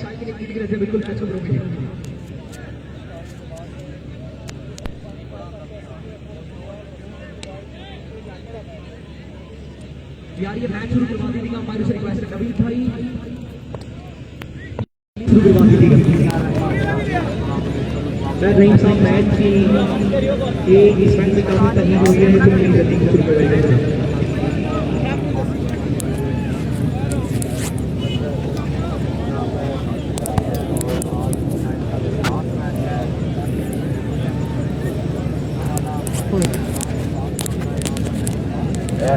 यार ये मैच शुरू करवा दीजिएगा, हमारी से रिक्वेस्ट है नवीन भाई शुरू करवा दीजिएगा। सर नहीं साहब मैच की एक इस मैच में काफी तकलीफ हो गई है, तो मैं जल्दी शुरू कर देता हूं।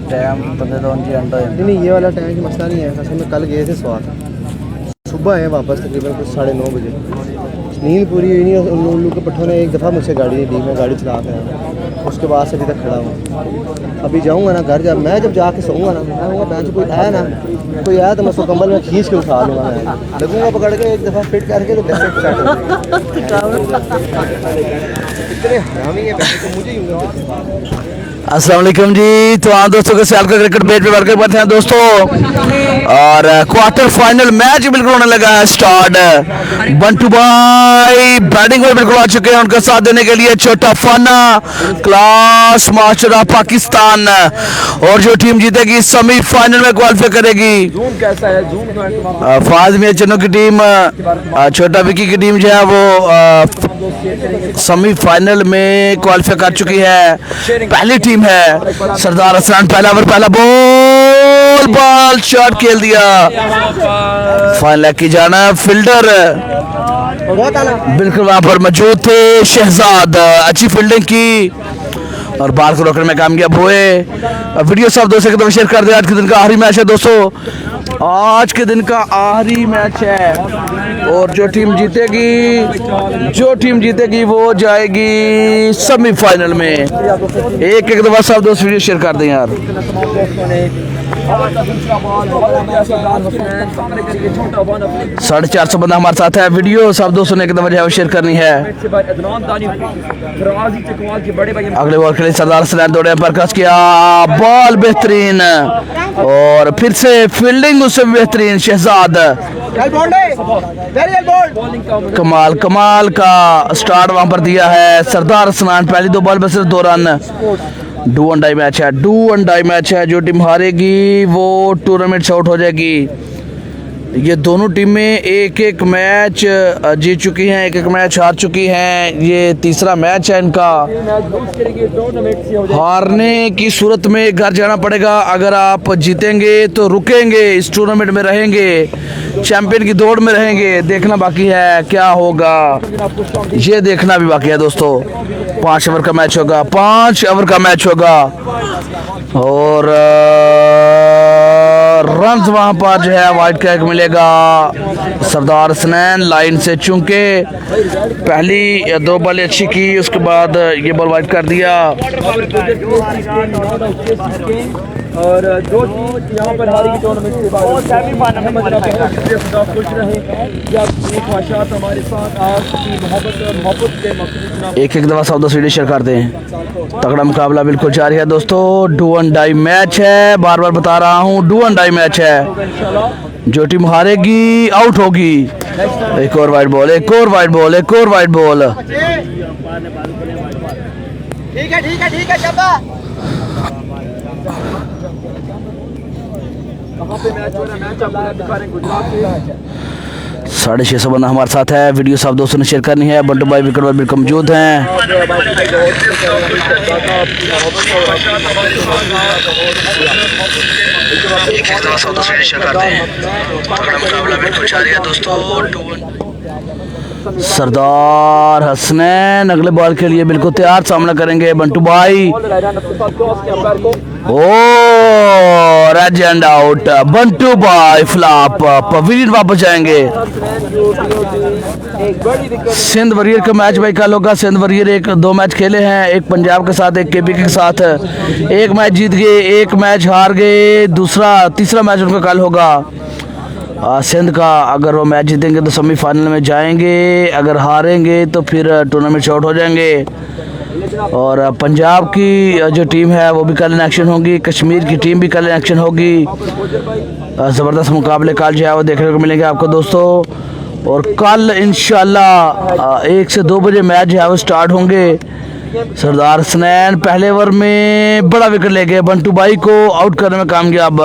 टाइम बंदे तो उनकी अंडा नहीं, ये वाला टाइम की मसला नहीं है। असल में कल गए थे स्वाद, सुबह आए वापस तकरीबन कुछ 9:30 बजे। नींद पूरी हुई नहीं। उन लोगों के पट्ठों ने एक दफ़ा मुझसे गाड़ी नहीं दी, मैं गाड़ी चला के आया। उसके बाद से अभी तक खड़ा हूँ। अभी जाऊँगा ना घर, मैं जब जाके सोऊंगा ना, मैं कहूँगा बैंक कोई आया ना, कोई आया तो मैं उसको कंबल में खींच के उठा लूँगा। मैं लगूँगा पकड़ के एक दफ़ा फिट करके तो इतने हरामी है तो मुझे ही। अस्सलाम वालेकुम जी। तो हाँ दोस्तों, के साल का क्रिकेट बेट पे वर्कर करते हैं दोस्तों, और क्वार्टर फाइनल मैच बिल्कुल होने लगा है स्टार्ट। बंटू भाई बैटिंग में बिल्कुल आ चुके हैं, उनका साथ देने के लिए छोटा फाना क्लास मास्टर ऑफ पाकिस्तान। और जो टीम जीतेगी सेमीफाइनल में क्वालिफाई करेगी। कैसा है जूम? फाज में चन्नू की टीम, छोटा विकी की टीम जो है वो सेमीफाइनल में क्वालिफाई कर चुकी है। पहली टीम है सरदार हसन, पहला ओवर पहला बॉल शॉट खेल दिया। फाइनल की जाना फील्डर बिल्कुल वहां पर मौजूद थे। शहजाद अच्छी फील्डिंग की और बाल को रोकने में कामयाब हुए। वीडियो सब दोस्तों के शेयर कर दे। आज के दिन का आखिरी मैच है दोस्तों, आज के दिन का आखिरी मैच है। और जो टीम जीतेगी वो जाएगी सेमीफाइनल में। एक दफा सब दोस्त वीडियो शेयर कर दें यार। 450 बंदा हमारे साथ है। वीडियो सब दोस्तों ने एक दफा जो है शेयर करनी है। अगले बॉल के लिए सरदार हसन दौड़े पर क्रॉस किया, बॉल बेहतरीन और फिर से फील्डिंग उससे बेहतरीन। शहजाद कमाल का स्टार्ट वहां पर दिया है सरदार हसन। पहली 2 बॉल में सिर्फ 2 run. Do and die match है। जो टीम हारेगी वो टूर्नामेंट से आउट हो जाएगी। ये दोनों टीमें एक मैच जीत चुकी हैं, एक मैच हार चुकी हैं। ये तीसरा मैच है इनका। हारने की सूरत में घर जाना पड़ेगा। अगर आप जीतेंगे तो रुकेंगे, इस टूर्नामेंट में रहेंगे, चैंपियन की दौड़ में रहेंगे। देखना बाकी है क्या होगा, ये देखना भी बाकी है दोस्तों। 5 ओवर का मैच होगा और रन वहां पर जो है वाइट कैच मिलेगा। सरदार हसन लाइन से चूंकि पहली 2 बॉल अच्छी की, उसके बाद ये बॉल वाइट कर दिया। और जो यहाँ पर हारेगी टूर्नामेंट के बाद खुश रहे। हमारे साथ आपकी मोहब्बत के एक दफा सब दोस्त वीडियो शेयर कर दें। तगड़ा मुकाबला बिल्कुल जारी है दोस्तों। डू एंड डाई मैच है, बार बार बता रहा हूँ, डू एंड डाई मैच है। जो टीम हारेगी आउट होगी। एक और वाइड बॉल। ठीक है शाबा। कहाँ पे मैच हो रहा है? मैच आपको दिखा रहे हैं गुजरात के। 650 बंदा हमारे साथ है। वीडियो सब दोस्तों ने शेयर करनी है। बंटू भाई विकेट पर बिल्कुल मौजूद हैं। सरदार हसन अगले बॉल के लिए बिल्कुल तैयार, सामना करेंगे बंटू भाई। ओ रेड एंड आउट। बंटू भाई फ्लॉप, पवेलियन वापस जाएंगे। सिंध वरियर का मैच भाई कल होगा। सिंध वरियर 2 मैच खेले हैं, एक पंजाब के साथ, एक केपी के साथ। एक मैच जीत गए, एक मैच हार गए, तीसरा मैच उनका कल होगा। सिंध का अगर वो मैच जीतेंगे तो सेमीफाइनल में जाएंगे, अगर हारेंगे तो फिर टूर्नामेंट से आउट हो जाएंगे। और पंजाब की जो टीम है वो भी कल इन एक्शन होगी, कश्मीर की टीम भी कल इन एक्शन होगी। ज़बरदस्त मुकाबले कल जो है वो देखने को मिलेंगे आपको दोस्तों। और कल इंशाल्लाह 1 से 2 बजे मैच है वो स्टार्ट होंगे। सरदार हसनैन पहले ओवर में बड़ा विकेट ले गए, बंटू भाई को आउट करने में कामयाब।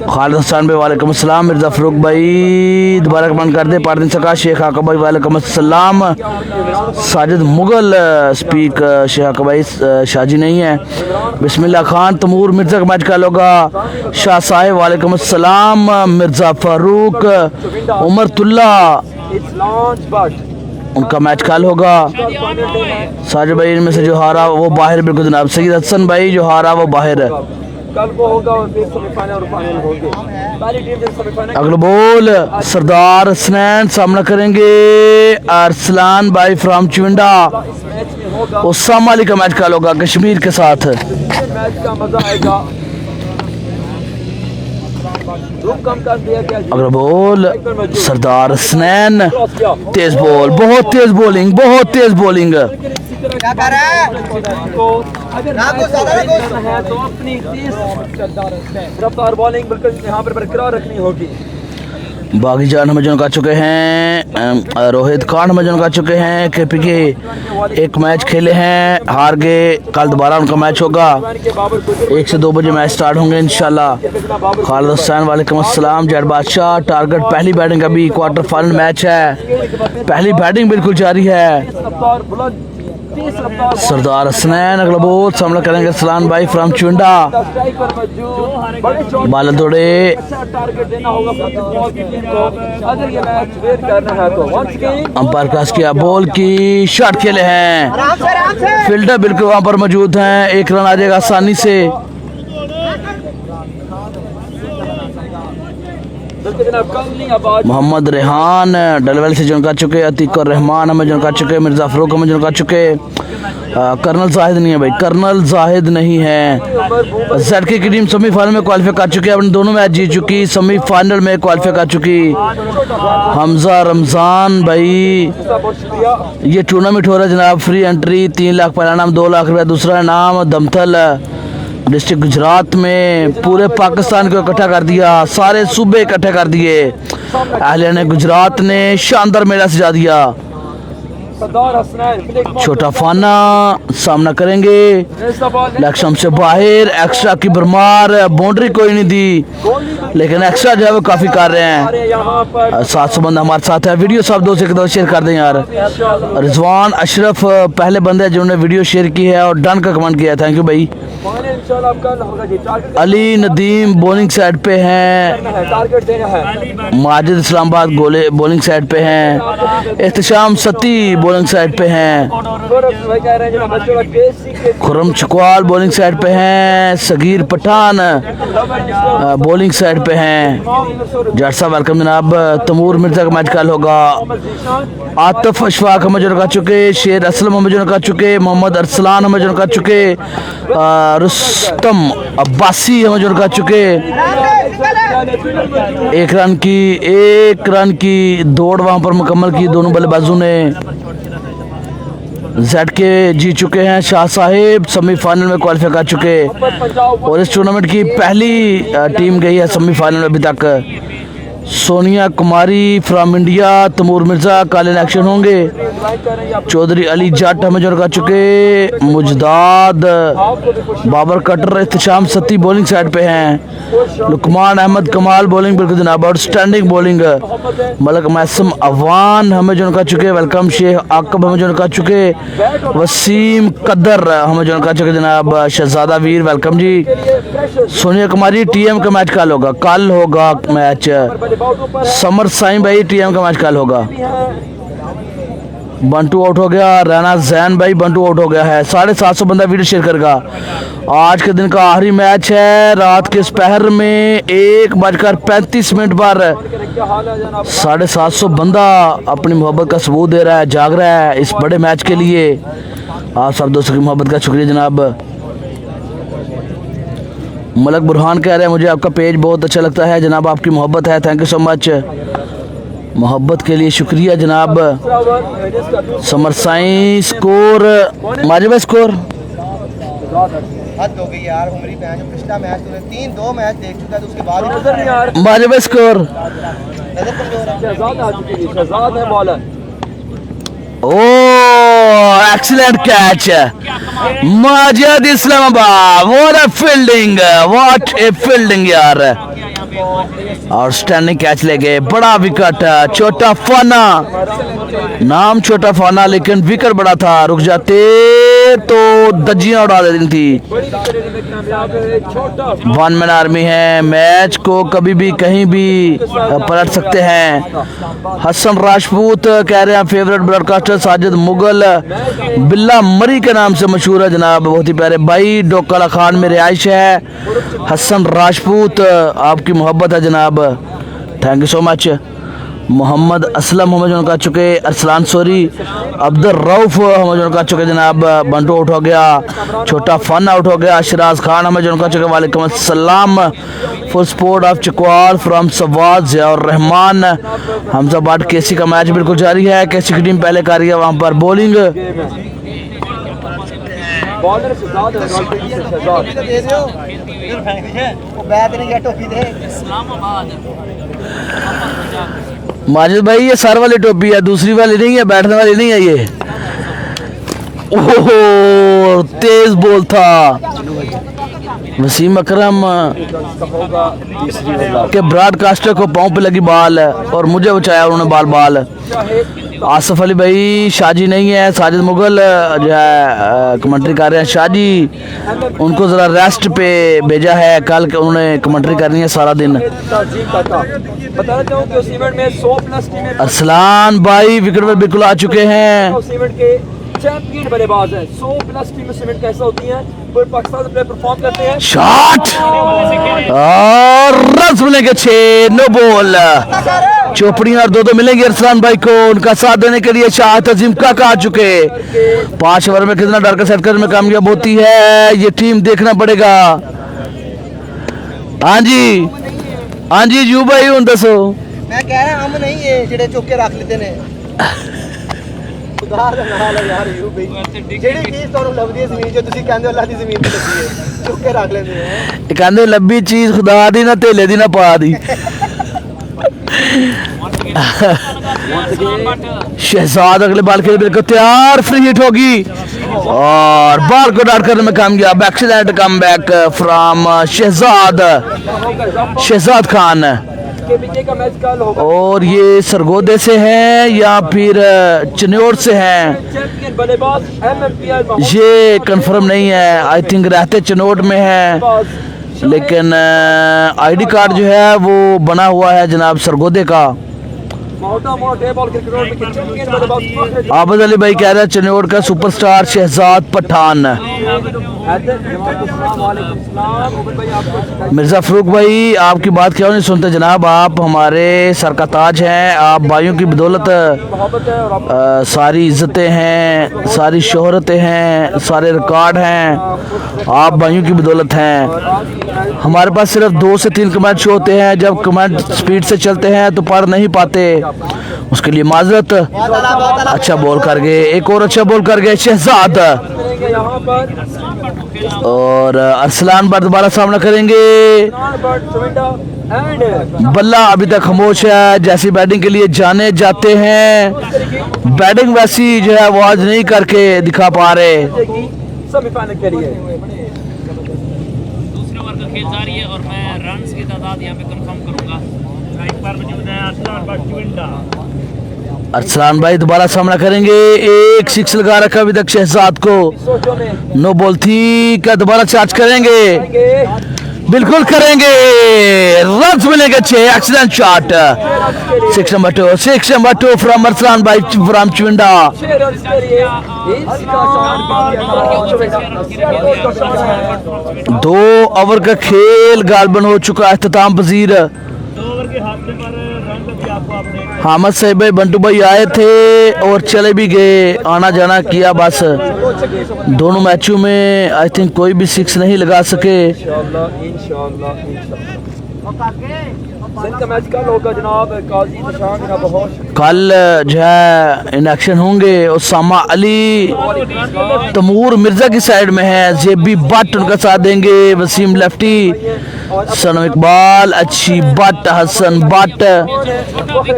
खालिद हसन भाई वालेकुम अस्सलाम, मिर्जा फरूक भाई दोबारा कमेंट कर दे, पारदीन सका शेख आका भाई वालेकुम अस्सलाम, साजिद मुगल स्पीक शेख आका भाई शाजी नहीं है, बिस्मिल्लाह खान तमूर मिर्जा का मैच कल होगा, शाह साहिब वालेकुम अस्सलाम, मिर्जा फारूक उमरतुल्ला उनका मैच कल होगा। साजिद भाई इनमें से जो हारा वो बाहर, बिल्कुल जनाब। सईद हसन भाई जो हारा वो बाहर है। कल वो होगा और फिर सेमीफाइनल और फाइनल होंगे। पहली टीम जो सेमीफाइनल अगला बॉल सरदार हसनैन सामना करेंगे अरसलान भाई फ्रॉम चुंडा। इस मैच में होगा, उसामा अली का मैच कल होगा कश्मीर के साथ। मैच का मजा आएगा। धूप कम कर दिया गया। अगला बॉल सरदार हसनैन, तेज बॉल, बहुत तेज बॉलिंग, बहुत तेज बॉलिंग। क्या कर रहा है अगर है तो अपनी रफ्तार बॉलिंग बिल्कुल यहाँ पर बरकरार रखनी होगी। बागी जान हमें जो कर चुके हैं, रोहित खान हमें जो कर चुके हैं, केपी के एक मैच खेले हैं, हार गए, कल दोबारा उनका मैच होगा। 1 से 2 बजे मैच स्टार्ट होंगे इंशाल्लाह। खालिद हुसैन वालेकुम अस्सलाम, जैड बादशाह टारगेट पहली बैटिंग, अभी क्वार्टर फाइनल मैच है, पहली बैटिंग बिल्कुल जारी है। सरदार हसनैन अगला बॉल सामना करेंगे सलान भाई फ्रॉम चुंडा। बाल दौड़े, टारगेट देना होगा अगर ये मैच वेट करना है तो। अंपायर क्रॉस किया, बॉल की शॉट खेले हैं, फील्डर बिल्कुल वहां पर मौजूद हैं, 1 रन आ जाएगा आसानी से। मोहम्मद रेहान डलवेल से जुन कर चुके, अतीक और रहमान हमें जुन कर चुके, मिर्जा फरूक हमें जुन कर चुके, कर्नल जाहिद नहीं है भाई, कर्नल जाहिद नहीं है। ZK की टीम सेमीफाइनल में क्वालिफाई कर चुकी है, अपने दोनों मैच जीत चुकी, सेमीफाइनल में क्वालिफाई कर चुकी। हमजा रमजान भाई, ये टूर्नामेंट हो रहा है जनाब, फ्री एंट्री, 3 लाख पहला नाम, 2 लाख रुपया दूसरा नाम, दमथल डिस्ट्रिक्ट गुजरात में पूरे पाकिस्तान को इकट्ठा कर दिया, सारे सूबे इकट्ठे कर दिए। अहलिया ने गुजरात ने शानदार मेला सजा दिया। छोटा फाना सामना करेंगे, लक्ष्म से बाहर, एक्स्ट्रा की भरमार, बाउंड्री कोई नहीं दी, लेकिन एक्स्ट्रा जो है वो काफी कर रहे हैं। 700 बंदा हमारे साथ है, वीडियो सब 2 से 1 शेयर कर दें यार। रिजवान अशरफ पहले बंदे जिन्होंने वीडियो शेयर की है और डन का कमेंट किया है, थैंक यू भाई। अली नदीम बॉलिंग साइड पे हैं, माजिद इस्लामाबाद बॉलिंग साइड पे हैं, एहतशाम सती बॉलिंग साइड पे हैं, खुरम चकवाल बॉलिंग साइड पे हैं, सगीर पठान बॉलिंग साइड पे हैं। जट साहब वेलकम जनाब। तमूर मिर्जा का मैच कल होगा। आतिफ अशफाक हमें जो कर चुके, शेर असलम हमें जो कर चुके, मोहम्मद अरसलान हमें जो कर चुके, रुस्तम अब्बासी हमें जो कर चुके। 1 रन की दौड़ वहां पर मुकम्मल की दोनों बल्लेबाजों ने। ZK जीत चुके हैं, शाह साहिब सेमीफाइनल में क्वालिफाई कर चुके, और इस टूर्नामेंट की पहली टीम गई है सेमीफाइनल में अभी तक। सोनिया कुमारी फ्रॉम इंडिया, तमूर मिर्जा कल इन एक्शन होंगे। चौधरी अली जट हमें जो कर चुके, मुजदाद बाबर कटर, इख्तिशाम सती बॉलिंग साइड पे हैं, लुकमान अहमद कमाल बॉलिंग बिल्कुल जनाब, आउटस्टैंडिंग बॉलिंग। मलक मैसम अवान हमें जो कर चुके, वेलकम शेख आकब हमें जो कर चुके, वसीम कदर हमें जो कर चुके जनाब, शहजादा वीर वेलकम जी। सोनिया कुमारी TM का मैच कल होगा मैच। समर साईं भाई TM का मैच कल होगा। बंटू आउट हो गया, राना जैन भाई बंटू आउट हो गया है। 750 बंदा वीडियो शेयर करेगा। आज के दिन का आखिरी मैच है, रात के दोपहर में 1:35 पर 750 बंदा अपनी मोहब्बत का सबूत दे रहा है, जाग रहा है इस बड़े मैच के लिए। आप सब दोस्तों की मोहब्बत का शुक्रिया जनाब। मलक बुरहान कह रहे हैं मुझे आपका पेज बहुत अच्छा लगता है जनाब, आपकी मोहब्बत है, थैंक यू सो मच, मोहब्बत के लिए शुक्रिया जनाब। समर साईं स्कोर माजिब स्कोर हद हो गई यार, उमरी पिछला मैच तूने 3-2 मैच देख चुका है, तो उसके बाद माजिब स्कोर शहजाद आ चुके हैं, शहजाद है bowler. Oh, excellent catch. Majid Islamabad. What a fielding. What a fielding यार. और स्टैंडिंग कैच ले गए, बड़ा विकेट। छोटा फाना, नाम छोटा फाना लेकिन विकेट बड़ा था, रुक जाते तो दज्जियां उड़ा देती थी। वन मैन आर्मी है, मैच को कभी भी कहीं भी पलट सकते हैं। हसन राजपूत कह रहे हैं फेवरेट ब्रॉडकास्टर साजिद मुगल बिल्ला मरी के नाम से मशहूर है जनाब, बहुत ही प्यारे भाई। डोकाला खान में रिहाइश है। हसन राजपूत आपकी मोहब्बत है जनाब, thank you so much. Mohammad Aslam हमें जो कह चुके, अरसलान सोरी, अब्दुल रऊफ हमें जो कह चुके जनाब, बंटू आउट हो गया, छोटा फन आउट हो गया, शिराज खान हमें जो कह चुके, वालेकुम अस्सलाम। Full sport of Chakwal from सवाद ज़ियाउर रहमान। हमजाबाद केसी का मैच बिल्कुल जारी है, केसी की टीम पहले कर रही है वहाँ पर बॉलिंग। बॉलर शहजाद है, शहजाद माजिद भाई ये सर वाली टोपी है, दूसरी वाली नहीं है, बैठने वाली नहीं है ये। ओहो तेज बॉल था। वसीम अकरम के ब्रॉडकास्टर को पाँव पे लगी बाल और मुझे बचाया उन्होंने बाल बाल। आसफ अली भाई, शाजी नहीं है, साजिद मुगल जो है कमेंट्री कर रहे हैं। शाजी उनको ज़रा रेस्ट पे भेजा है, कल उन्होंने कमेंट्री करनी है सारा दिन। बताना चाहूँ कि उस इवेंट में 100+ टीमें, अरसलान भाई विकेट पर बिल्कुल आ चुके हैं। उस इवेंट के चैंपियन बल्लेबाज हैं। 100+ टीमें उस इवेंट कैसा होती हैं, पूरे पाकिस्तान से प्लेयर परफॉर्म करते हैं। शॉट और रन मिलेंगे 6, नो बॉल। चोपड़ियां और 2-2 मिलेंगे अरसलान भाई को, उनका साथ देने के लिए शाह अजीम काका आ चुके। 5 ओवर में कितना डर का सेट करने में कामयाब होती है ये टीम, देखना पड़ेगा। हाँ जी, हाँ जी जू भाई हूं दसो। मैं कह रहा हम नहीं है जेड़े चुक के रख लेते ने खुदा दा नाल है यार यू भाई, जेड़ी चीज ਤੁਹਾਨੂੰ ਲੱਭਦੀ ਹੈ ਜ਼ਮੀਨ 'ਚ ਤੁਸੀਂ ਕਹਿੰਦੇ ਹੋ ਅੱਲਾਹ ਦੀ ਜ਼ਮੀਨ ਤੇ ਲੱਗੀ ਹੈ, ਚੁੱਕ ਕੇ ਰੱਖ ਲੈਂਦੇ ਹੋ। ਇਹ ਕਹਿੰਦੇ ਲੱਭੀ ਚੀਜ਼ ਖੁਦਾ ਦੀ ਨਾ ਧੇਲੇ ਦੀ ਨਾ ਪਾ ਦੀ। शहजाद अगले बॉल के लिए बिल्कुल तैयार, फ्री हिट होगी और बॉल को डाउट करने में कामयाब। Excellent comeback from Shahzad Khan. का मैच कल होगा और ये सरगोदे से हैं या फिर चन्योड़ से हैं, चैंपियन बल्लेबाज MMPL ये कंफर्म नहीं है। आई थिंक रहते चन्योड़ में है लेकिन आईडी कार्ड जो है वो बना हुआ है जनाब सरगोदे का। आबद अली भाई कह रहे हैं चन्योड़ का सुपरस्टार शहजाद पठान। मिर्ज़ा फरूक भाई आपकी बात क्यों नहीं सुनते जनाब, आप हमारे सर का ताज हैं, आप भाइयों की बदौलत सारी इज्जतें हैं, सारी शोहरतें हैं, सारे रिकॉर्ड हैं, आप भाइयों की बदौलत हैं। हमारे पास सिर्फ 2 से 3 कमेंट शो होते हैं, जब कमेंट स्पीड से चलते हैं तो पढ़ नहीं पाते, उसके लिए माजरत। अच्छा बॉल कर गए, एक और अच्छा बॉल कर गए शहजाद और अरसलान पर दोबारा सामना करेंगे। बल्ला अभी तक खामोश है, जैसी बैटिंग के लिए जाने जाते हैं बैटिंग वैसी जो है वो आज नहीं करके दिखा पा रहे। सेमीफाइनल के लिए दूसरे ओवर का खेल जारी है और मैं रन्स की तादाद यहाँ पे कंफर्म करूंगा। एक बार मौजूद है अरसलान भाई दोबारा सामना करेंगे, एक 6 लगा रखा अभी तक शहजाद को, नो बॉल थी, क्या दोबारा चार्ज करेंगे? बिल्कुल करेंगे, रन मिलेंगे 6, excellent shot. 6 number 2 from Arsalan भाई फ्रॉम चुविंडा। 2 ओवर का खेल गालबन हो चुका है, इख्तिताम पजीर। हामद साहिब भाई बंटू भाई आए थे और चले भी गए, आना जाना किया बस। दोनों मैचों में आई थिंक कोई भी 6 नहीं लगा सके। कल जो है इन एक्शन होंगे, उसामा अली तमूर मिर्जा की साइड में है, जेबी भट्ट उनका साथ देंगे, वसीम लेफ्टी सनम इकबाल, अच्छी बट, हसन बट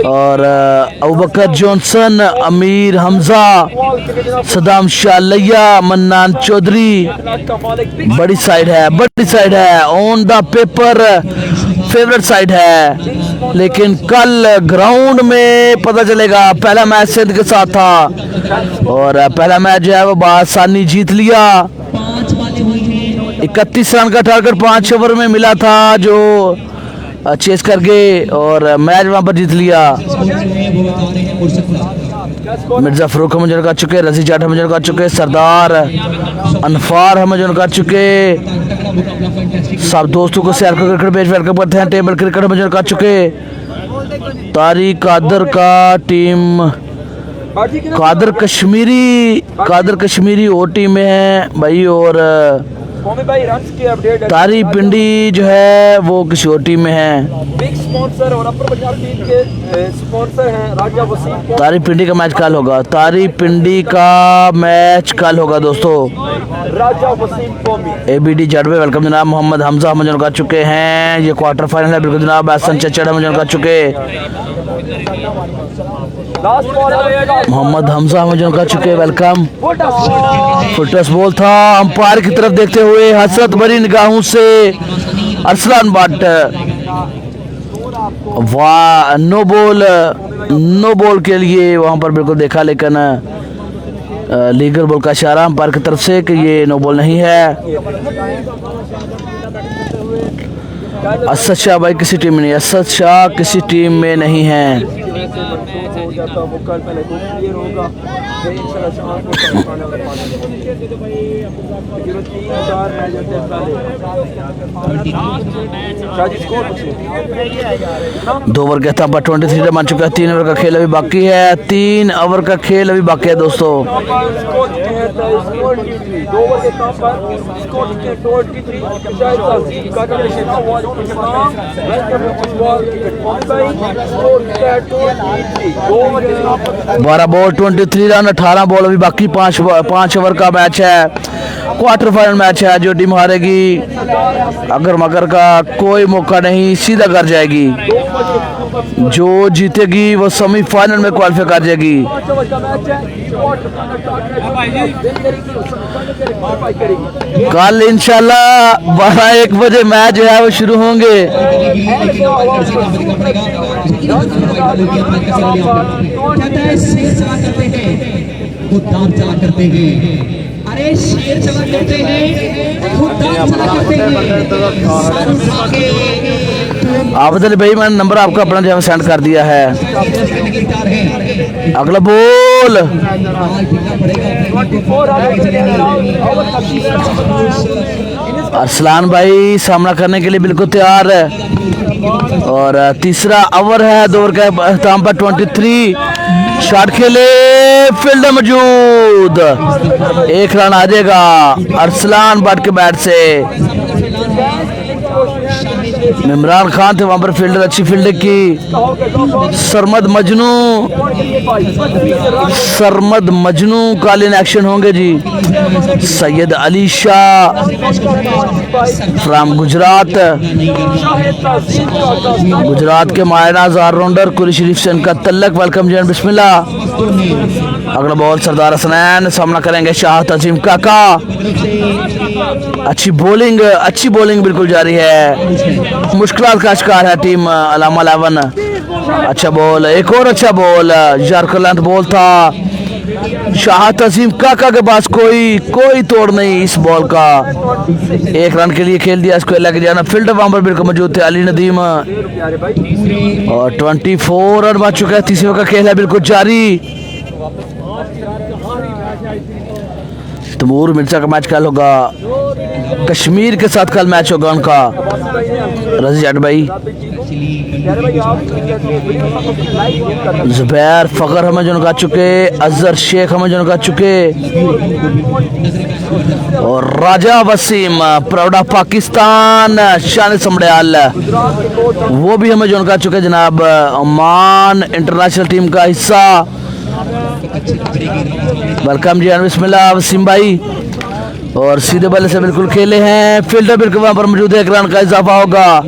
और अबू बकर जॉनसन, अमीर हमजा, सदाम शालिया, मन्नान चौधरी। बड़ी साइड है on the paper favourite side है, लेकिन कल ग्राउंड में पता चलेगा। पहला मैच सिंध के साथ था और पहला मैच जो है वो बआसानी जीत लिया। 31 रन का टारगेट 5 ओवर में मिला था जो चेस कर गए और मैच वहां पर जीत लिया। मिर्जा फरूक हम जन कर चुके, रजी जाट हम जन कर चुके, सरदार अनफार हम जन कर चुके। सब दोस्तों को शेयर कर क्रिकेट पेज वेलकम करते हैं। टेबल क्रिकेट हम जन कर चुके। तारिक कादर का टीम कादर कश्मीरी ओ टीम में है भाई और तारी पिंडी जो है वो किसी और टीम में है। बिग स्पॉन्सर और अपर पंजाब टीम के स्पॉन्सर हैं राजा वसीम। तारी पिंडी का मैच कल होगा, तारी पिंडी का मैच कल होगा दोस्तों। राजा वसीम कौमी ABD जड़वे वेलकम जनाब। मोहम्मद हमजा हम जन कर चुके हैं, ये क्वार्टर फाइनल है बिल्कुल जनाब। एहसन चचड़ हम जन कर चुके, मोहम्मद हमजा हम जन कर चुके, वेलकम। फुटस बॉल था अंपायर की तरफ देखते हुए हसरत भरी निगाहों से अरसलान भट्ट। वाह, नो बॉल के लिए वहां पर बिल्कुल देखा, लेकिन लीगल बॉल का इशारा अंपायर की तरफ से कि ये नो बॉल नहीं है। असद शाह भाई किसी टीम में नहीं, असद शाह किसी टीम में नहीं है। दो ओवर कहता पर 23 रन बन चुका है। 3 ओवर का खेल अभी बाकी है, 3 ओवर का खेल अभी बाकी है दोस्तों। बारह बॉल 23 रन, 18 बॉल अभी बाकी। 5 ओवर का मैच है, क्वार्टर फाइनल मैच है। जो टीम हारेगी अगर मगर का कोई मौका नहीं, सीधा कर जाएगी। जो जीतेगी वो सेमीफाइनल में क्वालिफाई कर जाएगी। कल इंशाल्लाह 12-1 बजे मैच जो है वो शुरू होंगे। अरे शेर चला करते हैं, खुद चला करते हैं। आबदल भाई मैंने नंबर आपका अपना जो है सेंड कर दिया है। अगला बॉल अरसलान भाई सामना करने के लिए बिल्कुल तैयार है और तीसरा ओवर है। 2 ओवर के अख्ताम पर 23 शॉट खेले, फील्ड मौजूद, 1 रन आ जाएगा अरसलान भट्ट के बैट से। इमरान खान थे वहां पर फील्डर, अच्छी फील्डिंग की। सरमद मजनू कल इन एक्शन होंगे जी। सैयद अली शाह फ्राम गुजरात के मायनाज ऑलराउंडर कुली शरीफ से इनका तल्लक, वेलकम जैन, बिस्मिल्लाह। अगला बॉल सरदार हसनैन सामना करेंगे शाह अजीम काका। अच्छी बॉलिंग बिल्कुल जारी है। मुश्किलात का शिकार है टीम अलामा 11। अच्छा बॉल, एक और अच्छा बॉल, जारकलांत बॉल था। शाह अजीम काका के पास कोई तोड़ नहीं इस बॉल का। 1 रन के लिए खेल दिया, इसको लेके जाना। फील्डर वहां पर बिल्कुल मौजूद थे अली नदीम और 24 रन बच चुका है। तीसरे का खेल है बिल्कुल जारी। तमूर मिर्जा का मैच कल होगा, कश्मीर के साथ कल मैच होगा उनका। रजी जाट भाई, जुबैर फखर हमें जो का चुके, अजहर शेख हमें जो का चुके और राजा वसीम प्राउड ऑफ पाकिस्तान शान समड़याल वो भी हमें जो का चुके जनाब। ओमान इंटरनेशनल टीम का हिस्सा, वेलकम जी, बिस्मिल्लाह वसीम भाई। और सीधे बल्ले से बिल्कुल खेले हैं, फील्डर बिल्कुल वहां पर मौजूद है, एक रन का इजाफा होगा।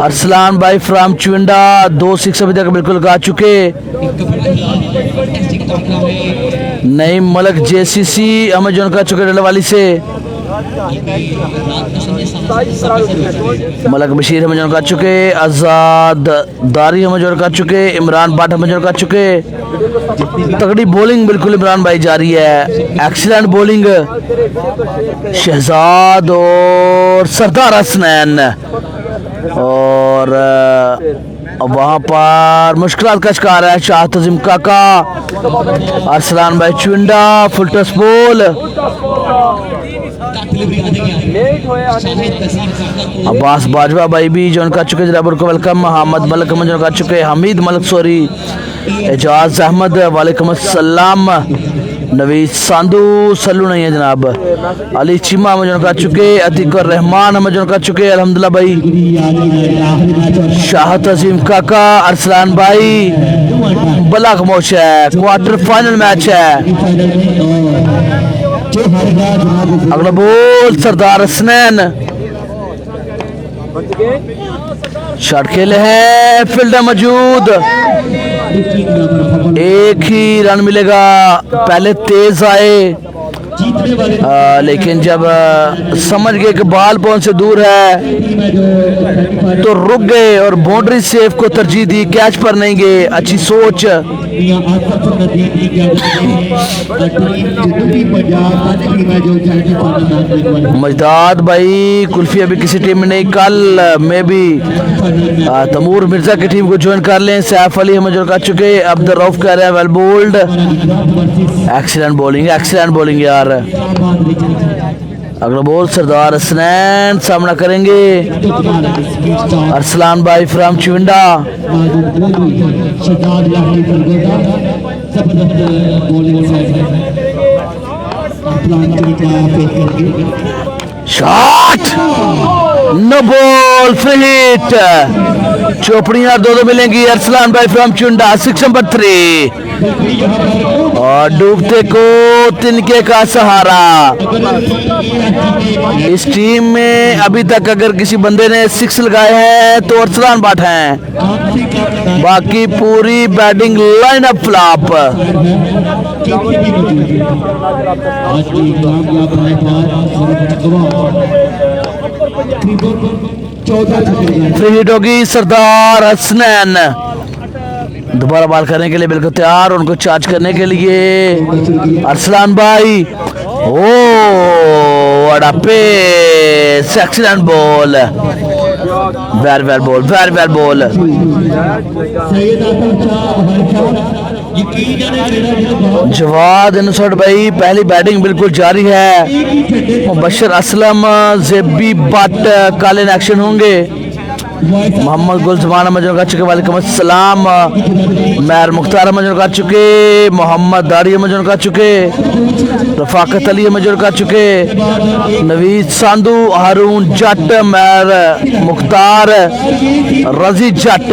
अरसलान भाई फ्राम चुविंडा 2 सिक्स अभी तक बिल्कुल गा चुके। नई मलक जेसीसी अमेजोन का चुके डलवाली से, मलक बशीर अमेजोन का चुके, आजाद दारी अमेजोन का चुके, इमरान बाट अमेजोन का चुके। तगड़ी बॉलिंग बिल्कुल इमरान भाई जारी है, एक्सीलेंट बॉलिंग शहजाद और सरदार हसनैन। और वहां पर मुश्किलात का शिकार है शाह तजीम काका। अरसलान भाई Chawinda full toss ball, Abbas Bajwa भाई भी जो उनका चुके जनाब को वेलकम। मोहम्मद मलक जो का चुके, हमीद मलक सॉरी, एजाज अहमद वालेकुम अस्सलाम। नवीद सांधू सल्लू नहीं है जनाब। अली चीमा मजन का चुके, अतीक और रहमान मजन का चुके अल्हम्दुलिल्लाह भाई। शाह तजीम काका, अरसलान भाई बला खमोश है, क्वार्टर फाइनल मैच है। अगला बॉल सरदार हसनैन, शॉट खेले हैं, फील्डर मौजूद, एक ही रन मिलेगा। पहले तेज आए लेकिन जब समझ गए कि बॉल पहुंच से दूर है तो रुक गए और बाउंड्री सेफ को तरजीह दी, कैच पर नहीं गए। अच्छी सोच। मजदाद भाई कुल्फी अभी किसी टीम में नहीं, कल में भी तमूर मिर्जा की टीम को ज्वाइन कर लें। सैफ अली हम जो कर चुके, अब्दुल रऊफ कह रहे हैं वेल बोल्ड, एक्सीलेंट बॉलिंग यार। अगला बॉल सरदार हसनैन सामना करेंगे, अरसलान भाई from Chawinda. Shot, no ball, free hit. चौपड़ियां दो मिलेंगी। अरसलान भाई फ्रॉम चुंडा 6 नंबर 3 और डूबते को तिनके का सहारा। इस टीम में अभी तक अगर किसी बंदे ने 6 लगाए हैं तो अरसलान बाट हैं, बाकी पूरी batting lineup flop. Free hit होगी। सरदार हसनैन दोबारा बॉल करने के लिए बिल्कुल तैयार, उनको चार्ज करने के लिए अरसलान भाई। ओ अड़ापे excellent ball, very ball. Jawad इनसोट भाई पहली बैटिंग बिल्कुल जारी है। मुबशर असलम जेबी बट काल इन एक्शन होंगे। मोहम्मद गुलजमान अहमद का चुके, वालेकुम अस्सलाम। मैर मुख्तार अहमद का चुके, मोहम्मद दारी अहमद का चुके, रफाकत अली अहमद का चुके, नवीद सांधू, हारून जट, मैर मुख्तार, रजी जट,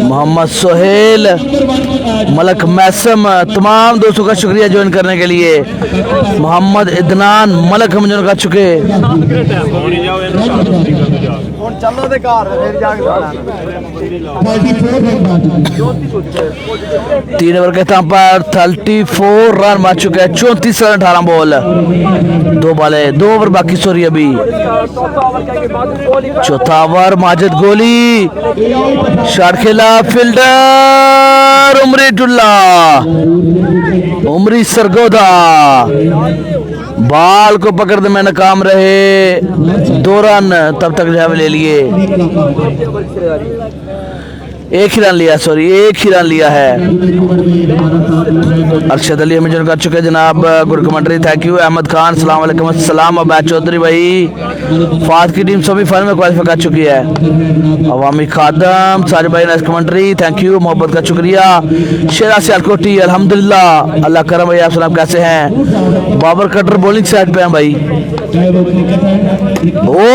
मोहम्मद सोहेल, मलक मैसम। तमाम दोस्तों का शुक्रिया ज्वाइन करने के लिए। मोहम्मद इदनान मलक हम का चुके। 3 ओवर के स्थान पर 34 रन मार चुके हैं, 34 रन 18 बॉल, 2 बॉले 2 ओवर बाकी। सॉरी अभी चौथा ओवर, माजिद गोली, शॉट खेला, फील्डर उमरी टुल्ला, उमरी सरगोदा बॉल को पकड़ने में नाकाम रहे, 2 रन तब तक जो ले लिए। एक ही रन लिया है। अरशद अली हमें कर चुके जनाब, good commentary, thank you. Ahmad Khan सलाम वालेकुम अस्सलाम। अबैद चौधरी भाई, फात की टीम सेमीफाइनल में क्वालिफाई कर चुकी है। अवामी खादम सारे भाई नाइस कमेंट्री, थैंक यू, मोहब्बत का शुक्रिया। शेरा सियालकोटी अल्हम्दुलिल्लाह, अल्लाह करम भाई, आप सलाम कैसे हैं? बाबर कटर बॉलिंग साइड पे हैं भाई। ओ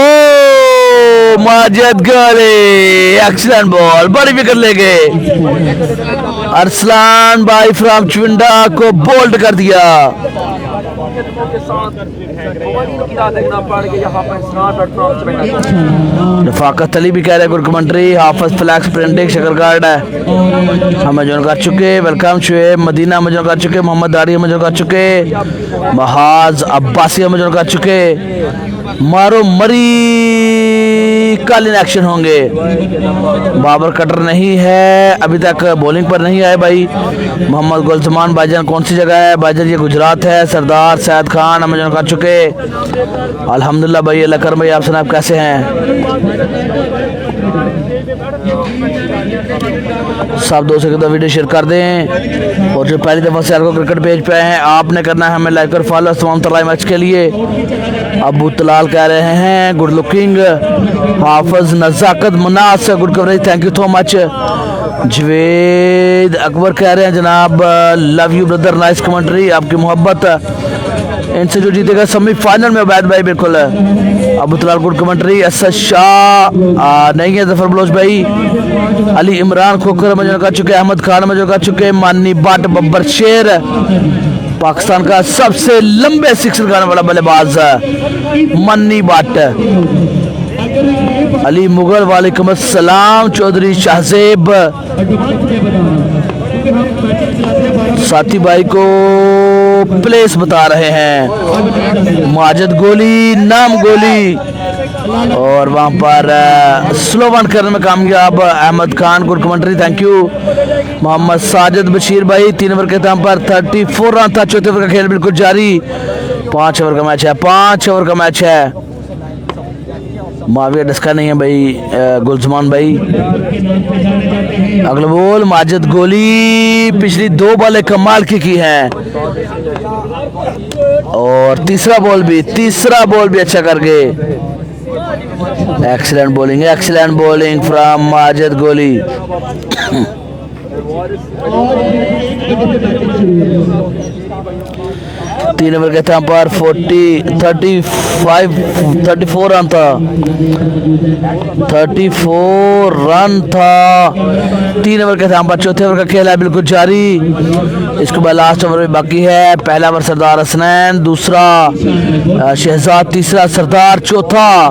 माजिद गोली, एक्सीलेंट बॉल, बड़ी विकेट ले गए। अरसलान भाई फ्रॉम चुंडा को बोल्ड कर दिया। रफाकत अली भी कह रहे गुड कमेंट्री, हाफिज फ्लैक्स प्रिंटिंग शक्ल कार्ड है हम जोन कर चुके। वेलकम शुएब मदीना हम जोन कर चुके। मोहम्मद दारी हम जोन कर चुके। महाज अब्बासी हम जोन कर चुके। मारो मरी कल इन एक्शन होंगे। बाबर कटर नहीं है, अभी तक बॉलिंग पर नहीं आए भाई। मोहम्मद गुलजमान भाईजान कौन सी जगह है? भाईजान ये गुजरात है। सरदार सैयद खान हम जोन कर चुके। अल्हम्दुलिल्लाह भाई, अल्लाह करम भाई, आप सुना आप कैसे हैं? सब दोस्तों को वीडियो शेयर कर दें। और जो पहली दफ़ा से आपको क्रिकेट पेज पे आए हैं, आपने करना है हमें लाइक और फॉलो तमाम तरह मैच के लिए। अबू तलाल कह रहे हैं गुड लुकिंग। हाफिज नज़ाकत मुनास good coverage, thank you so much. Javed Akbar कह रहे हैं जनाब love you brother, nice commentary, आपकी मोहब्बत। इनसे जो जीतेगा सेमीफाइनल में उबैद भाई, बिल्कुल। Abu Talal good commentary. असद शाह नहीं है, जफर बलोच भाई। अली इमरान खोकर मजन कर चुके। अहमद खान मजन कर चुके। मानी बाट बब्बर शेर, पाकिस्तान का सबसे लंबे सिक्सर लगाने वाला बल्लेबाज मन्नी बाट। अली मुगल वालेकुम अस्सलाम। चौधरी शाहजेब साथी भाई को प्लेस बता रहे हैं। माजिद गोली, नाम गोली, और वहां पर स्लो वन करने में कामयाब Ahmad Khan good commentary, thank you. Mohammad Sajid Bashir भाई 3 ओवर के दाम पर 34 रन था। चौथे ओवर का खेल बिल्कुल जारी। 5 ओवर का मैच है, 5 ओवर का मैच है। माविया डस्का नहीं है भाई गुलजमान भाई। अगला बॉल माजिद गोली, पिछली 2 बॉलें कमाल की हैं। और तीसरा बॉल भी अच्छा कर गए। एक्सीलेंट बॉलिंग फ्रॉम माजिद गोली। 3 ओवर के था पर 34 रन था। 34 रन था 3 ओवर के था पर। चौथे ओवर का खेल है बिल्कुल जारी। इसके बाद लास्ट ओवर में बाकी है। पहला ओवर सरदार हसनैन, दूसरा शहजाद, तीसरा सरदार, चौथा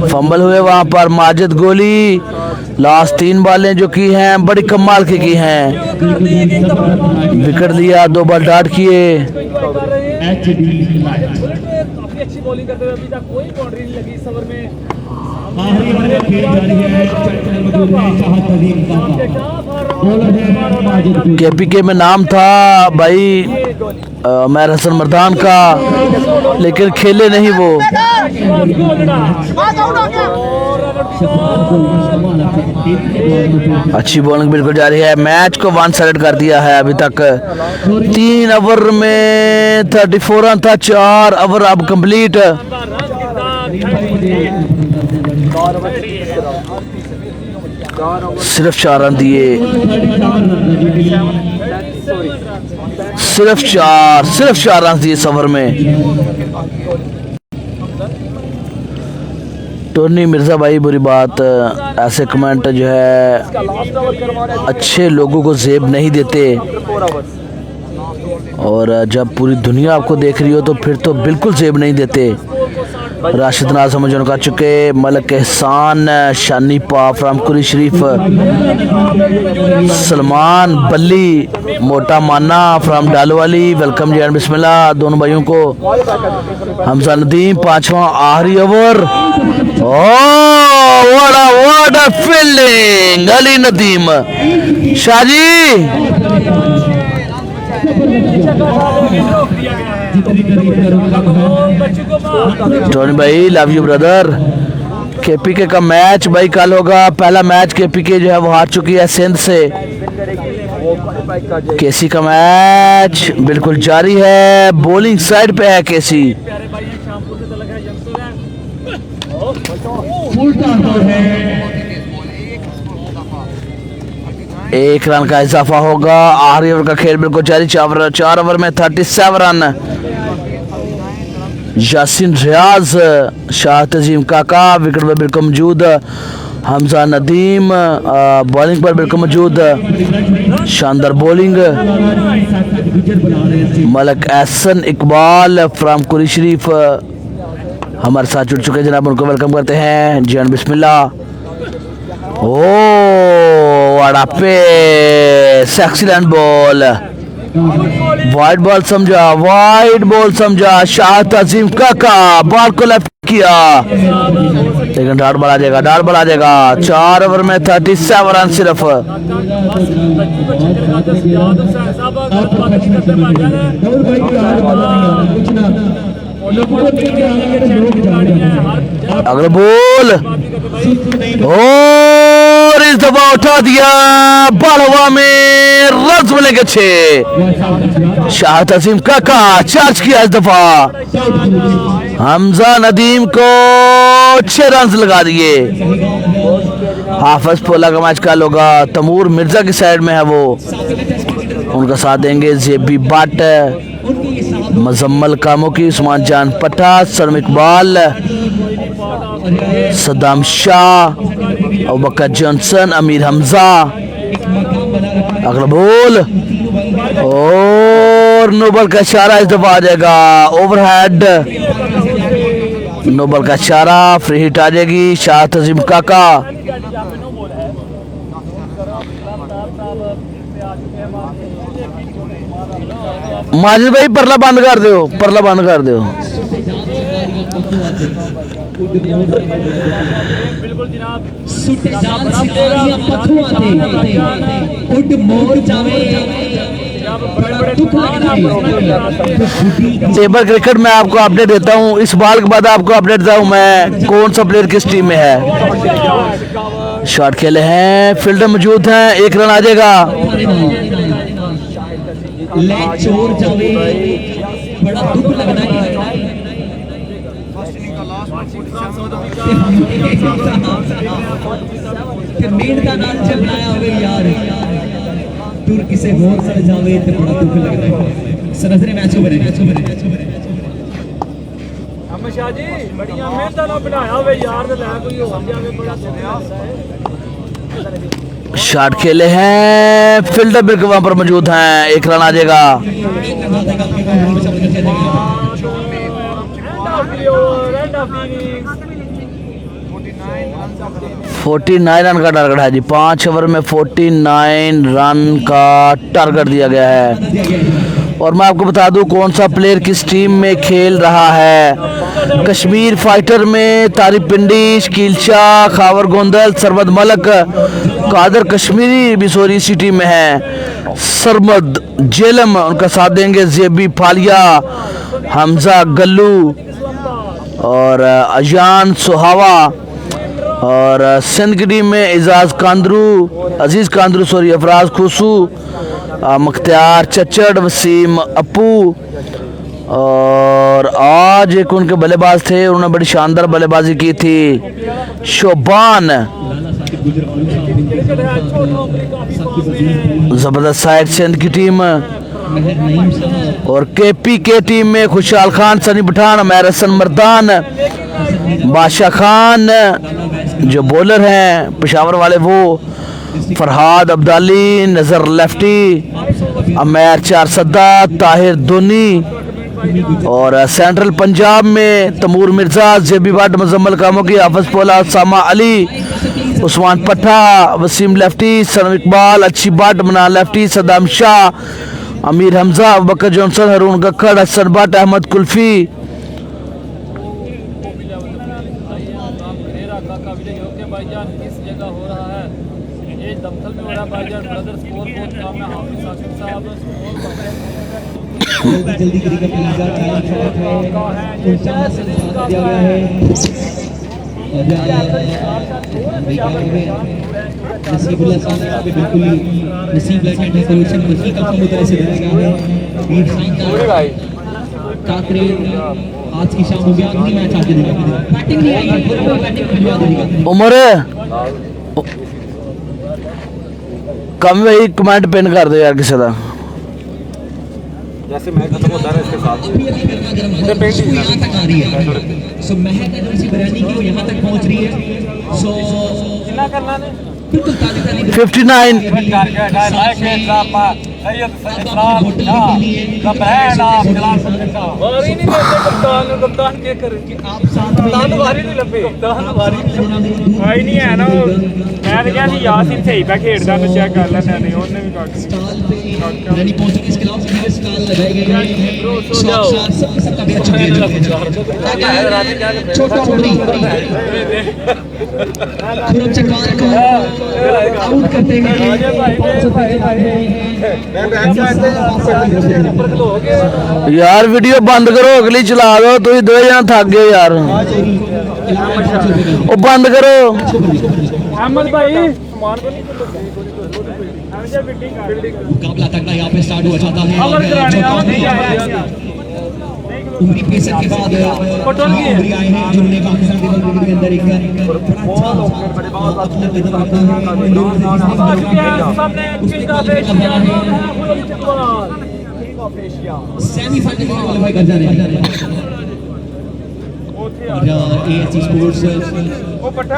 फंबल हुए वहां पर माजिद गोली। लास्ट 3 बॉलें जो की हैं बड़ी कमाल की हैं। विकेट लिया, 2 बॉल डॉट किए। KPK में नाम था भाई मैर हसन मर्दान का, लेकिन खेले नहीं वो। अच्छी बॉलिंग बिल्कुल जारी है। मैच को 1 साइड कर दिया है अभी तक। 3 ओवर में 34 रन था। 4 ओवर अब कंप्लीट। सिर्फ 4 रन दिए, सिर्फ 4 रन दिए इस ओवर में। टोनी मिर्ज़ा भाई बुरी बात, ऐसे कमेंट जो है अच्छे लोगों को जेब नहीं देते। और जब पूरी दुनिया आपको देख रही हो तो फिर तो बिल्कुल जेब नहीं देते। राशिद नाज समझ कर चुके। मलक एहसान, शानी पा फ्राम कुरी शरीफ, सलमान बल्ली, मोटा माना from Dalwali, welcome ji and Bismillah दोनों भाइयों को। हमजा नदीम 5वां आखिरी over. What a fielding Ali Nadeem Shahji. Tony भाई लव यू ब्रदर। KPK का मैच भाई कल होगा। पहला मैच KPK जो है वो हार चुकी है सिंध से। केसी का मैच बिल्कुल जारी है। बॉलिंग साइड पे है केसी। एक रन का इजाफा होगा। आखिरी ओवर का खेल बिल्कुल जारी। 4 ओवर में 37 रन। यासिन रियाज, शाह तजीम काका विकेट पर बिल्कुल मौजूद, हमजा नदीम बॉलिंग पर बिल्कुल मौजूद, शानदार बॉलिंग, मलक एहसन इकबाल फ्राम कुरी शरीफ हमारे साथ जुड़ चुके हैं जनाब, उनको वेलकम करते हैं। जी बिस्मिल्लाह। ओ वड़ा पे एक्सीलेंट बॉल, वाइड बॉल समझा, वाइड बॉल समझा, शाह तजीम काका बॉल को लेफ्ट किया, लेकिन डाट बॉल आ जाएगा, डाट बॉल आ जाएगा। 4 ओवर में 37 रन सिर्फ। अगला बॉल और इस दफा उठा दिया, बॉल हवा में, रन मिलेंगे 6। शाह तसीम काका चार्ज किया इस दफा, हमजा नदीम को 6 रन लगा दिए। हाफिज पोला का मैच कल होगा, तमूर मिर्जा की साइड में है वो, उनका साथ देंगे जेबी बट, मजम्मल कामों की, उस्मान जान पट्टा, सलम इकबाल, सद्दाम शाह, अबूबकर जॉनसन, अमीर हमजा। अगला बॉल और नोबल का इशारा इस दफा आ जाएगा, ओवरहेड नोबल का इशारा, फ्री हिट आ जाएगी। शाह तजीम काका माजिद भाई परला बंद कर दो, परला बंद कर दो। टेबल क्रिकेट में आपको अपडेट देता हूँ, इस बॉल के बाद आपको अपडेट देता हूँ मैं कौन सा प्लेयर किस टीम में है। शॉट खेले हैं, फील्डर मौजूद हैं, 1 रन आ जाएगा। चोर जावे, बड़ा दुख लगता है मेड का नाम चलना है यार, दूर किसे होर सड़ जावे तो बड़ा दुख लगता है। सरसरे मैच हो रहे शाह जी बड़िया मेहनत ना बनाया हुए यार, तो लै कोई हो जावे, बड़ा सुनया। शॉट खेले हैं, फील्डर बिल्कुल वहां पर मौजूद हैं, 1 रन आ जाएगा। 49 रन का टारगेट है जी, 5 ओवर में 49 रन का टारगेट दिया गया है। और मैं आपको बता दूं कौन सा प्लेयर किस टीम में खेल रहा है। कश्मीर फाइटर में तारिक पिंडी, शकील शाह, खावर गोंदल, सरमद मलक, कादर कश्मीरी बिसोरी इसी टीम में है। सरमद जेलम उनका साथ देंगे, जेबी फालिया, हमजा गल्लू और अजान सुहावा। और सिंध की टीम में एजाज कांद्रू, अजीज कांद्रू सॉरी, अफराज खुशू, मुख्तियार चचड़, वसीम अपू। और आज एक उनके बल्लेबाज थे, उन्होंने बड़ी शानदार बल्लेबाजी की थी, शोबान। जबरदस्त साइड सिंध की टीम। और केपी के टीम में खुशहाल खान, सनी पठान, मैरसन मर्दान, बादशाह खान जो बॉलर हैं पेशावर वाले वो, फरहाद अब्दाली, नजर लेफ्टी, अमैर 4 सद्दा, ताहिर दोनी। और सेंट्रल पंजाब में तमूर मिर्जा, जेबी भट्ट, मुजम्मल कामोगी, हाफिज पोला, सामा अली, उस्मान पट्टा, वसीम लेफ्टी, सलम इकबाल, अच्छी भट्ट, मनान लेफ्टी, सद्दाम शाह, अमीर हमजा, अबूबकर जॉनसन, हरून गक्कड़, हसन भट्ट, अहमद कुल्फी। जल्दी क्रिकेट दिया गया है। नसीबुल्लाह साहब यहाँ पे बिल्कुल ही नसीब लाइट सोल्यूशन वही का मुद्दा से दिया गया है। वीर साईं काकरे आज की शाम हो गया, अगली मैच आके देगा, बैटिंग नहीं आई, बैटिंग भिजवा देगा। उमर कम वही कमेंट पिन कर दो यार किसी का। जैसे मैच खत्म होता है इसके साथ अभी अभी गर्मा गर्म है खुशबू यहाँ तक आ रही है। सो महक है जो सी बिरयानी की वो यहाँ तक पहुँच रही है। सो कितना करना ने बिल्कुल ताज़ी ताज़ी 59 वारी नहीं लगे कप्तान क्या करे आप साथ में कप्तान वारी नहीं लगे कप्तान वारी भाई नहीं है ना वो मैं तो क्या सी यासीन सही पे खेलदा तो चेक कर लेना नहीं ਉਹਨੇ ਵੀ ਕੱਟ स्टॉल पे बिरयानी पहुँच चुकी है। इसके अलावा सभी स्टॉल लगाए गए हैं। सबका भी अच्छा है। छोटा उमरी खुरम चकवाल को आउट करते हैं। यार वीडियो बंद करो अगली चला दो तुम दो जना थक गए यार वो बंद करो अहमद भाई मान को नहीं हमेशा बिल्डिंग मुकाबला तगड़ा यहाँ पे स्टार्ट हुआ जाता है। अमर कराने आओ नहीं आया उमरी पेसर के बाद उमरी आए हैं जिन्होंने पाकिस्तान टेबल क्रिकेट के अंदर एक बड़ा अच्छा अपना कदम रखा है। सामने king of Asia Khurram Chakwal king of Asia semifinal में क्वालीफाई कर जा रहे हैं। और एएससी स्पोर्ट्स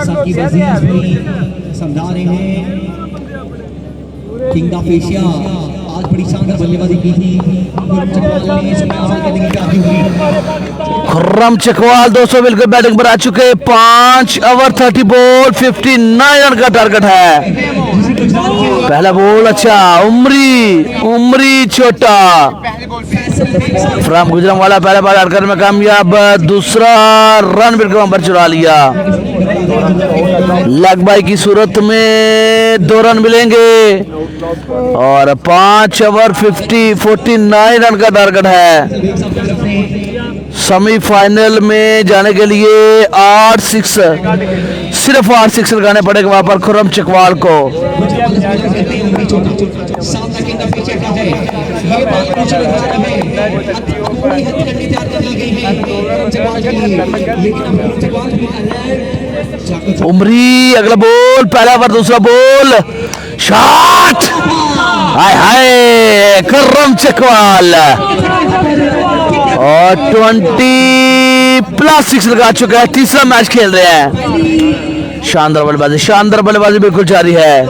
साकी वजीर समझा रहे हैं किंग ऑफ एशिया आज बड़ी शानदार बल्लेबाजी की थी। खुर्रम चकवाल ने इसमें आसान करने की काफी हुई। खुर्रम चकवाल 200 बिल्कुल बैटिंग पर आ चुके 5 ओवर 30 बॉल 59 रन का टारगेट है। पहला बॉल अच्छा उमरी छोटा फ्राम गुजरांवाला पहला बॉल आउट में कामयाब। दूसरा रन बिल्कुल वहां पर चुरा लिया। लग बाई की सूरत में 2 रन मिलेंगे और 5 ओवर 49 रन का टारगेट है। सेमीफाइनल में जाने के लिए 8 सिर्फ 8 सिक्स लगाने पड़ेगा वहां पर खुर्रम चकवाल को। उमरी अगला बॉल पहला ओवर दूसरा बॉल शॉट हाय हाय खुर्रम चकवाल और 20+6 लगा चुका है। तीसरा मैच खेल रहे हैं। शानदार बल्लेबाजी बिल्कुल जारी है।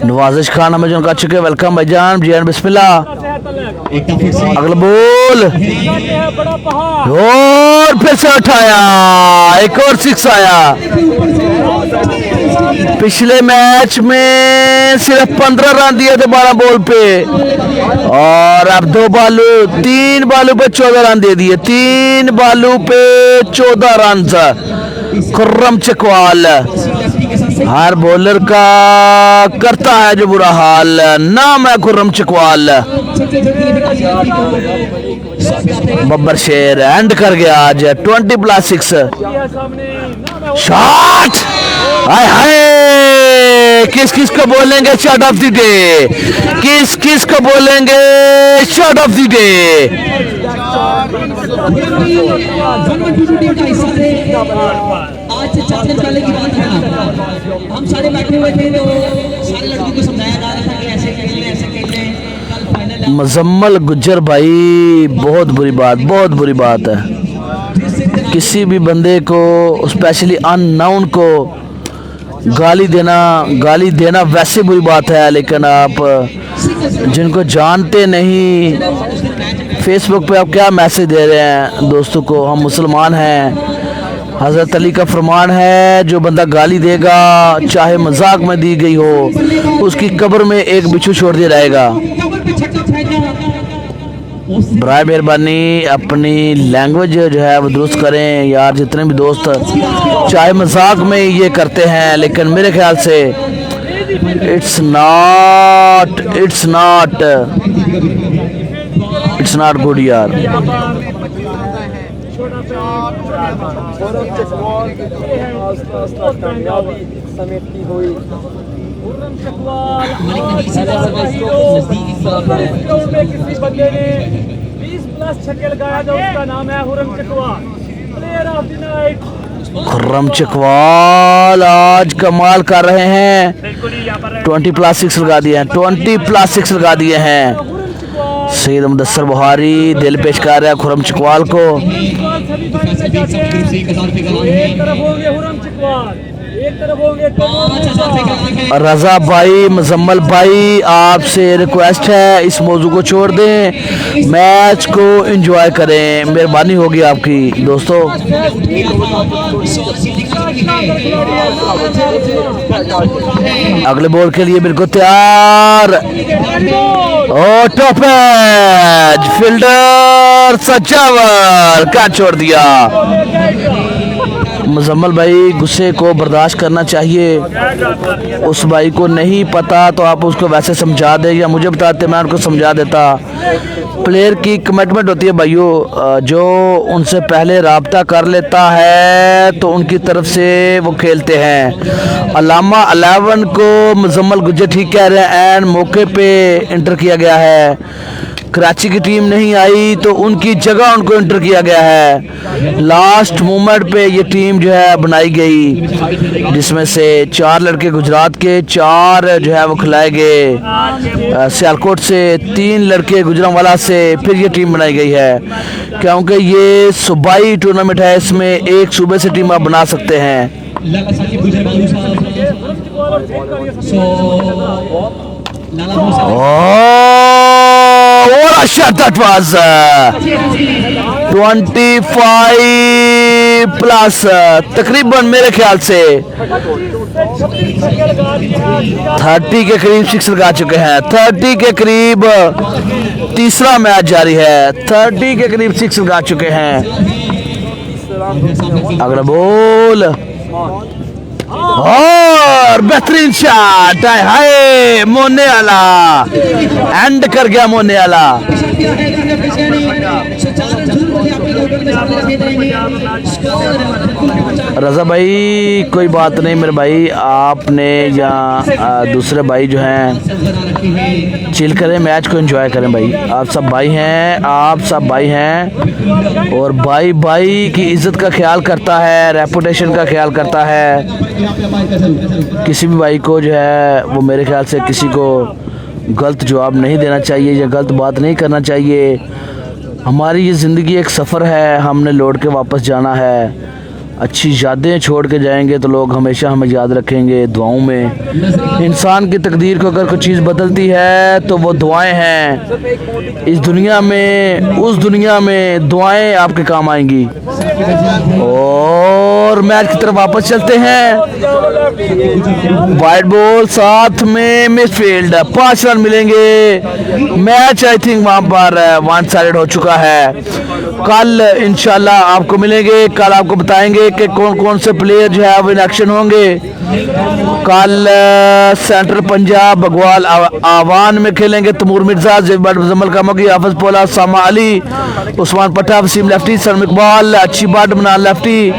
नवाजिश खान हमें जो चुके वेलकम भाईजान जी बिस्मिल्लाह। अगला बॉल और फिर से उठाया एक और 6 आया। पिछले मैच में सिर्फ 15 रन दिए थे 12 बॉल पे और अब 3 बालू पे 14 रन दे दिए। 3 बालू पे 14 रन। खुर्रम चकवाल हर बॉलर का करता है जो बुरा हाल। नाम है खुर्रम चकवाल। बब्बर शेर एंड कर गया आज 20+6 शॉट। हाय हाय किस किस को बोलेंगे शॉट ऑफ द डे, किस किस को बोलेंगे शॉट ऑफ द डे। आज से 4 दिन पहले की बात है। हम सारे बैठे हुए थे तो सारे लड़कों को समझाया जा रहा था कि ऐसे खेलने कल फाइनल है। मुजम्मल गुज्जर भाई बहुत बुरी बात है। किसी भी बंदे को स्पेशली अननोन को गाली देना वैसे बुरी बात है, लेकिन आप जिनको जानते नहीं फेसबुक पे आप क्या मैसेज दे रहे हैं दोस्तों को। हम मुसलमान हैं। हज़रत अली का फरमान है जो बंदा गाली देगा चाहे मजाक में दी गई हो उसकी कब्र में एक बिच्छू छोड़ दिया जाएगा। बराए मेहरबानी अपनी लैंग्वेज जो है वो दुरुस्त करें यार। जितने भी दोस्त चाहे मजाक में ये करते हैं लेकिन मेरे ख्याल से इट्स नॉट गुड यार। समेटती हुई खुर्रम चकवाल किसी बंदे ने 20+ छक्के लगाया जो उसका नाम है Khurram Chakwal. Player of the night Khurram Chakwal आज कमाल कर रहे हैं। बिल्कुल ही यहाँ पर 20+6 लगा दिए हैं, 20+6 लगा दिए हैं। सईद मुदस्सर बुहारी दिल पेश कर रहा है खुर्रम चकवाल को। रजा भाई, मुजम्मल भाई, आपसे रिक्वेस्ट है इस मौजू को छोड़ दें, मैच को एंजॉय करें, मेहरबानी होगी आपकी दोस्तों। अगले बॉल के लिए बिल्कुल तैयार। और टॉप एज फील्डर सजावर का छोड़ दिया। मुजम्मल भाई गुस्से को बर्दाश्त करना चाहिए। उस भाई को नहीं पता तो आप उसको वैसे समझा दें या मुझे बताते, मैं उनको समझा देता। प्लेयर की कमिटमेंट होती है भाइयों, जो उनसे पहले राब्ता कर लेता है तो उनकी तरफ से वो खेलते हैं। अलामा 11 को मुजम्मल गुज्जर ठीक कह रहे हैं, एंड मौके पे इंटर किया गया है। कराची की टीम नहीं आई तो उनकी जगह उनको इंटर किया गया है। लास्ट मोमेंट पे ये टीम जो है बनाई गई, जिसमें से 4 लड़के गुजरात के, 4 जो है वो खिलाए गए सियालकोट से, 3 लड़के गुजरांवाला से, फिर ये टीम बनाई गई है। क्योंकि ये सूबाई टूर्नामेंट है, इसमें एक सूबे से टीम आप बना सकते हैं। What a shot that was! 25+ तकरीबन मेरे ख्याल से 30 के करीब 6 लगा चुके हैं। 30 के करीब तीसरा मैच जारी है। 30 के करीब 6 लगा चुके हैं। अगला बॉल और बेहतरीन शॉट, हाय मोने आला एंड कर गया। मोने आला रजा भाई कोई बात नहीं मेरे भाई, आपने या दूसरे भाई जो हैं चिल करें, मैच को एंजॉय करें भाई। आप सब भाई हैं, आप सब भाई हैं, और भाई भाई की इज्जत का ख्याल करता है, रेपुटेशन का ख्याल करता है। किसी भी भाई को जो है वो मेरे ख्याल से किसी को गलत जवाब नहीं देना चाहिए या गलत बात नहीं करना चाहिए। हमारी ये ज़िंदगी एक सफ़र है, हमने लौट के वापस जाना है। अच्छी यादें छोड़ के जाएंगे तो लोग हमेशा हमें याद रखेंगे दुआओं में। इंसान की तकदीर को अगर कोई चीज़ बदलती है तो वो दुआएं हैं। इस दुनिया में, उस दुनिया में दुआएं आपके काम आएंगी। और मैच की तरफ वापस चलते हैं। वाइड बॉल, साथ में मिडफील्ड, 5 रन मिलेंगे। मैच आई थिंक वहाँ पर 1 साइड हो चुका है। कल इंशाल्लाह आपको मिलेंगे, कल आपको बताएंगे कि कौन कौन से प्लेयर जो है वो इन एक्शन होंगे। कल सेंट्रल पंजाब बगवाल आवान में खेलेंगे तैमूर मिर्जा, जमल कामोगी, हाफिज पोला, सामा अली, उस्मान पट्टा, वसीम लेफ्टी, सलम इकबाल, अच्छी बाट बना लेफ्टी,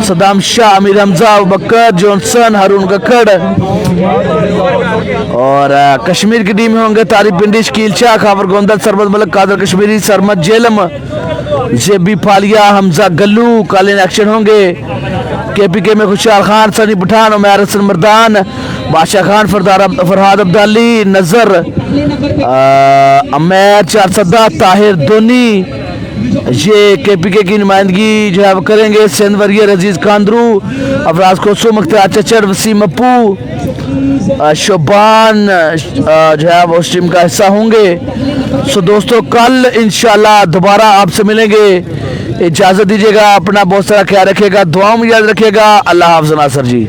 सदाम शाह, अमीर हमजा, बकर जॉनसन, हारून कक्कड़। और कश्मीर की टीम में होंगे तारिक पिंडी, शकील शाह, खाफर गोंदल, सरबत मलक, कादर कश्मीरी, सरमत जेलम, जेबी फालिया, हमजा गल्लू कल इन एक्शन होंगे। KPK में खुशहाल खान, सनी पठान, उमैर हसन मर्दान, बादशाह खान, फरहाद अब्दाली, नजर, अमैर चारसदा, ताहिर दोनी, ये KPK की नुमाइंदगी जो है वो करेंगे। सिंध वरियर, अजीज कांद्रू, अफराज खोसो, मुख्तार चचर, वसीम अप्पू, शोबान जो है वो उस टीम का हिस्सा होंगे। सो दोस्तों कल इंशाल्लाह दोबारा आपसे मिलेंगे। इजाज़त दीजिएगा, अपना बहुत सारा ख्याल रखिएगा, दुआओं में याद रखिएगा। अल्लाह हाफ़िज़ नासर जी।